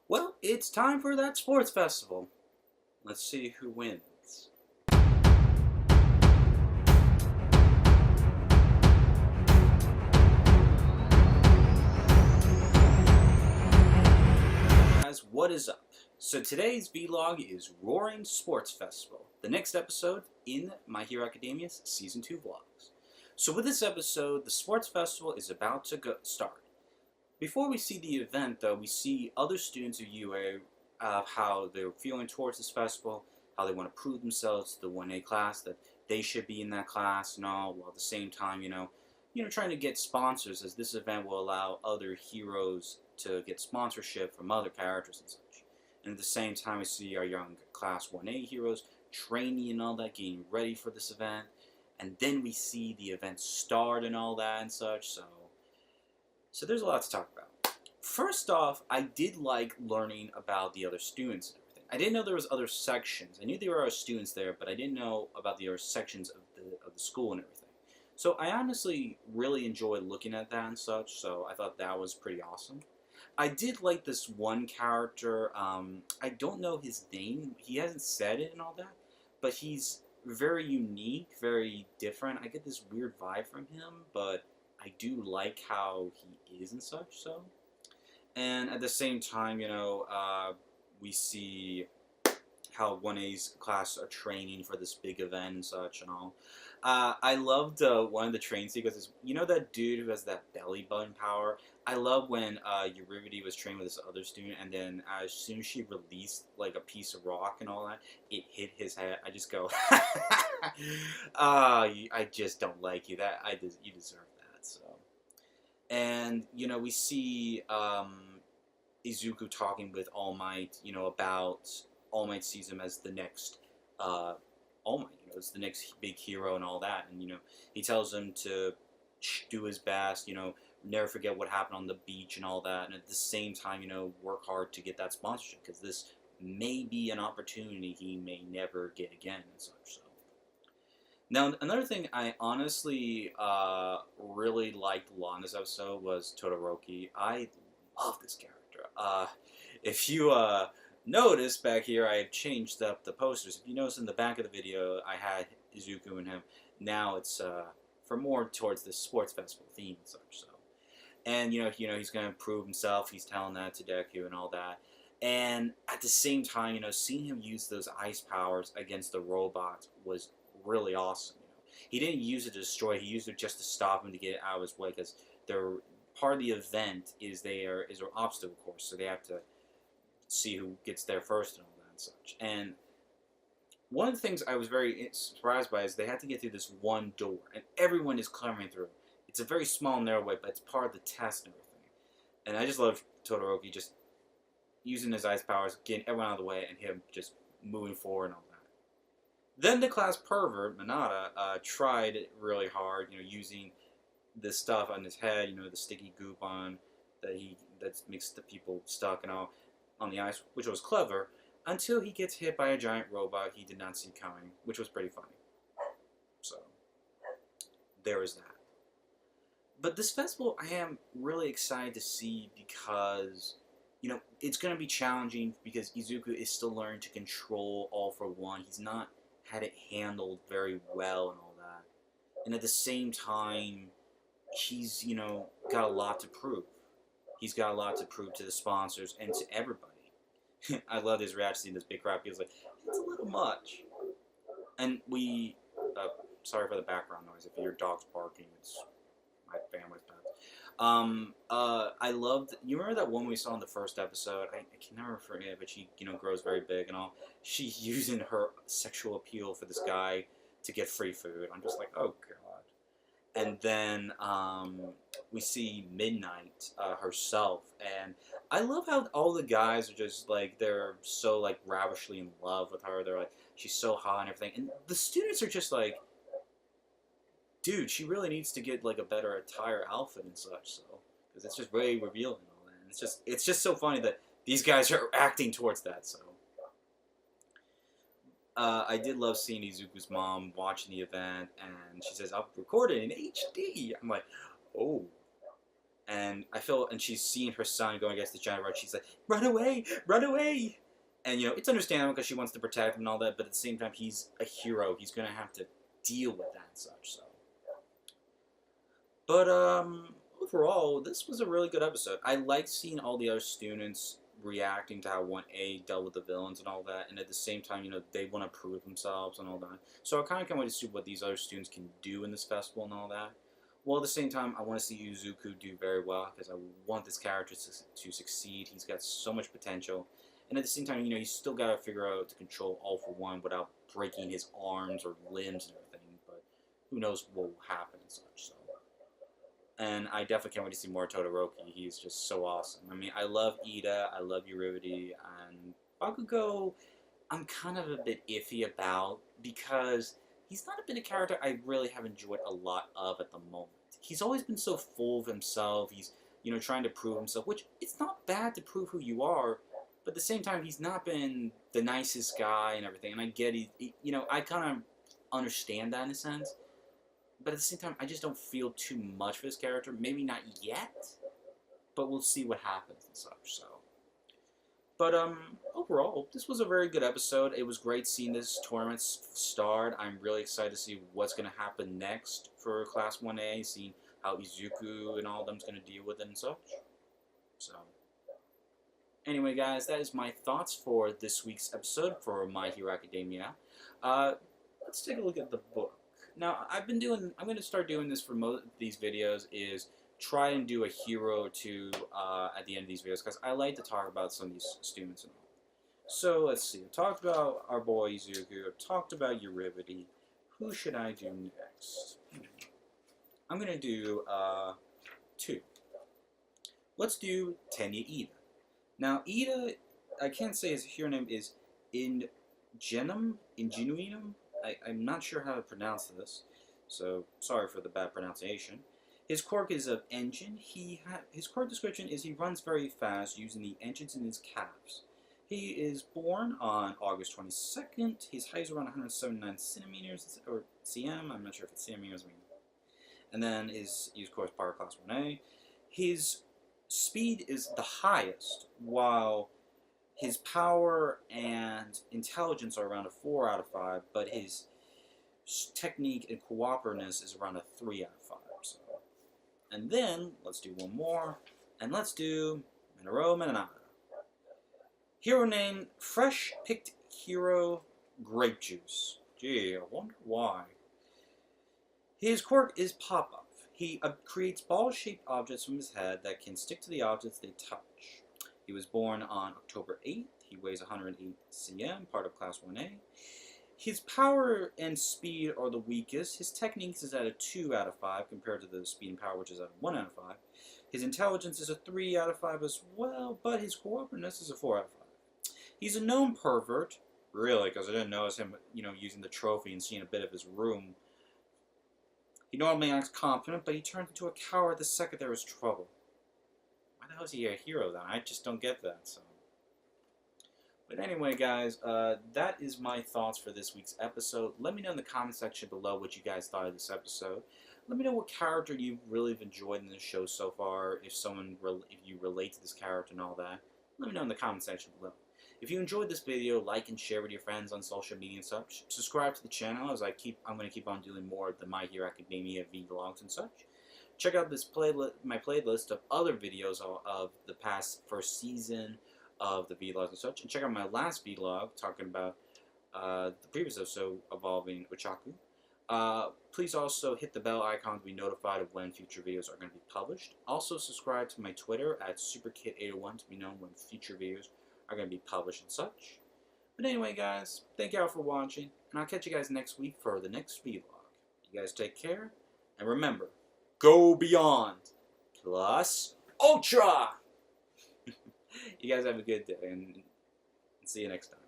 Well, it's time for that sports festival. Let's see who wins. Guys, what is up? So today's vlog is Roaring Sports Festival, the next episode in My Hero Academia's Season 2 vlogs. So with this episode, the sports festival is about to start. Before we see the event, though, we see other students of UA, how they're feeling towards this festival, how they want to prove themselves to the 1A class, that they should be in that class and all, while at the same time, trying to get sponsors, as this event will allow other heroes to get sponsorship from other characters and such. And at the same time, we see our young Class 1A heroes training and all that, getting ready for this event. And then we see the event start and all that and such, so there's a lot to talk about. First off, I did like learning about the other students and everything. I didn't know there was other sections. I knew there were students there, but I didn't know about the other sections of the school and everything. So I honestly really enjoyed looking at that and such, so I thought that was pretty awesome. I did like this one character. I don't know his name. He hasn't said it and all that, but he's very unique, very different. I get this weird vibe from him, but I do like how he is and such. So, and at the same time, we see how 1A's class are training for this big event and such and all. I loved one of the train sequences. You know that dude who has that belly button power? I love when Eurydice was training with this other student, and then as soon as she released like a piece of rock and all that, it hit his head. I just go, I just don't like you. You deserve that. So, and we see Izuku talking with All Might, about All Might sees him as the next All Might, as the next big hero and all that, and he tells him to do his best, never forget what happened on the beach and all that, and at the same time, work hard to get that sponsorship, because this may be an opportunity he may never get again and such. So. Now, another thing I honestly really liked a lot in this episode was Todoroki. I love this character. If you notice back here, I have changed up the posters. If you notice in the back of the video, I had Izuku and him. Now it's for more towards the sports festival theme and such. So, and he's gonna prove himself. He's telling that to Deku and all that. And at the same time, seeing him use those ice powers against the robots was really awesome. He didn't use it to destroy. He used it just to stop him, to get it out of his way, because they're part of the event is their obstacle course, so they have to see who gets there first and all that and such. And one of the things I was very surprised by is they had to get through this one door, and everyone is clambering through. It's a very small, narrow way, but it's part of the test and everything. And I just love Todoroki just using his ice powers, getting everyone out of the way, and him just moving forward and all that. Then the class pervert, Mineta, tried really hard, using this stuff on his head, the sticky goop on that makes the people stuck and all on the ice, which was clever, until he gets hit by a giant robot he did not see coming, which was pretty funny. So, there is that. But this festival I am really excited to see because, it's going to be challenging because Izuku is still learning to control All for One. He's not had it handled very well and all that. And at the same time, he's, got a lot to prove. He's got a lot to prove to the sponsors and to everybody. I love his reaction in this big crowd. He was like, it's a little much. And sorry for the background noise. If your dog's barking, it's my family's pet. I loved, you remember that one we saw in the first episode? I can never forget, but she, grows very big and all. She's using her sexual appeal for this guy to get free food. I'm just like, oh god. And then we see Midnight herself, and I love how all the guys are just like, they're so like ravishly in love with her. They're like, she's so hot and everything, and the students are just like, dude, she really needs to get like a better attire outfit and such. So, because it's just very revealing and all that, and it's just so funny that these guys are acting towards that. So. I did love seeing Izuku's mom watching the event, and she says, I'll record it in HD. I'm like, oh, And she's seeing her son going against the giant roach. She's like, run away, run away. And, it's understandable because she wants to protect him and all that, but at the same time, he's a hero. He's going to have to deal with that and such, so. But, overall, this was a really good episode. I liked seeing all the other students reacting to how 1A dealt with the villains and all that, and at the same time, they want to prove themselves and all that. So I kind of can't wait to see what these other students can do in this festival and all that. Well, at the same time, I want to see Izuku do very well, because I want this character to succeed. He's got so much potential. And at the same time, he's still got to figure out to control All for One without breaking his arms or limbs and everything. But who knows what will happen and such, so. And I definitely can't wait to see more Todoroki. He's just so awesome. I mean, I love Ida, I love Yuribity, and Bakugo, I'm kind of a bit iffy about, because he's not been a character I really have enjoyed a lot of at the moment. He's always been so full of himself. He's, trying to prove himself, which it's not bad to prove who you are, but at the same time, he's not been the nicest guy and everything. And I get I kind of understand that in a sense. But at the same time, I just don't feel too much for this character. Maybe not yet, but we'll see what happens and such, so. But, overall, this was a very good episode. It was great seeing this tournament start. I'm really excited to see what's going to happen next for Class 1A, seeing how Izuku and all of them's going to deal with it and such. So, anyway, guys, that is my thoughts for this week's episode for My Hero Academia. Let's take a look at the book. Now, I'm going to start doing this for most of these videos, is try and do a hero to at the end of these videos, because I like to talk about some of these students and all. So, let's see. I talked about our boy Izuku. I talked about Yuribity. Who should I do next? I'm going to do 2. Let's do Tenya Ida. Now, Ida, I can't say his hero name is Ingenuinum. I'm not sure how to pronounce this, so sorry for the bad pronunciation. His quirk is of engine. His quirk description is he runs very fast using the engines in his calves. He is born on August 22nd. His height is around 179 centimeters, or cm, I'm not sure if it's centimeters. And then his course power class 1A. His speed is the highest, while his power and intelligence are around a 4 out of 5, but his technique and cooperativeness is around a 3 out of 5. So. And then, let's do one more, and let's do Minoru Minamata. Hero name, Fresh Picked Hero Grape Juice. Gee, I wonder why. His quirk is Pop-Up. He creates ball-shaped objects from his head that can stick to the objects they touch. He was born on October 8th. He weighs 108 cm, part of Class 1A. His power and speed are the weakest. His techniques is at a 2 out of 5 compared to the speed and power, which is at a 1 out of 5. His intelligence is a 3 out of 5 as well, but his cooperativeness is a 4 out of 5. He's a known pervert, really, because I didn't notice him, using the trophy and seeing a bit of his room. He normally acts confident, but he turns into a coward the second there is trouble. Why the hell is he a hero then? I just don't get that, so. But anyway, guys, that is my thoughts for this week's episode. Let me know in the comment section below what you guys thought of this episode. Let me know what character you really have enjoyed in this show so far, if you relate to this character and all that. Let me know in the comment section below. If you enjoyed this video, like and share with your friends on social media and such. Subscribe to the channel, as I'm going to keep on doing more of the My Hero Academia vlogs and such. Check out this my playlist of other videos of the past first season of the vlogs and such. And check out my last vlog talking about the previous episode involving Ochaku. Please also hit the bell icon to be notified of when future videos are going to be published. Also subscribe to my Twitter at SuperKid801 to be known when future videos are going to be published and such. But anyway, guys, thank y'all for watching, and I'll catch you guys next week for the next vlog. You guys take care, and remember, go beyond plus ultra! You guys have a good day, and see you next time.